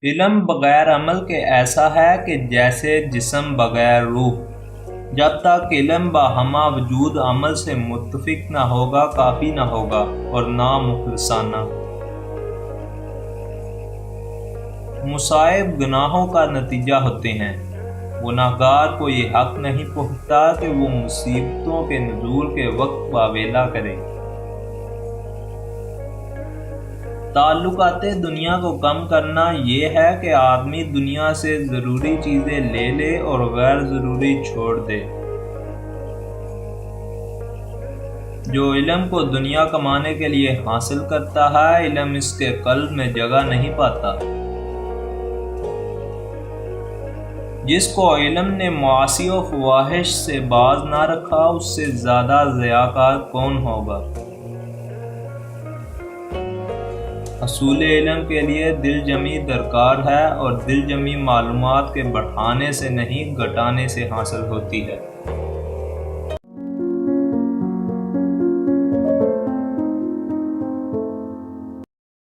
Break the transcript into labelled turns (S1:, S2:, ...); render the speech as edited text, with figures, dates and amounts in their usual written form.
S1: علم بغیر عمل کے ایسا ہے کہ جیسے جسم بغیر روح۔ جب تک علم باہمہ وجود عمل سے متفق نہ ہوگا کافی نہ ہوگا اور نہ مخلصانہ۔ مصائب گناہوں کا نتیجہ ہوتے ہیں۔ گناہگار کو یہ حق نہیں پہنچتا کہ وہ مصیبتوں کے نزول کے وقت واویلا کرے۔ تعلقات دنیا کو کم کرنا یہ ہے کہ آدمی دنیا سے ضروری چیزیں لے لے اور غیر ضروری چھوڑ دے۔ جو علم کو دنیا کمانے کے لیے حاصل کرتا ہے، علم اس کے قلب میں جگہ نہیں پاتا۔ جس کو علم نے معاصی و فواحش سے باز نہ رکھا، اس سے زیادہ ضیاءکار کون ہوگا؟ حصول علم کے لیے دل جمعی درکار ہے، اور دل جمعی معلومات کے بڑھانے سے نہیں گھٹانے سے حاصل ہوتی ہے۔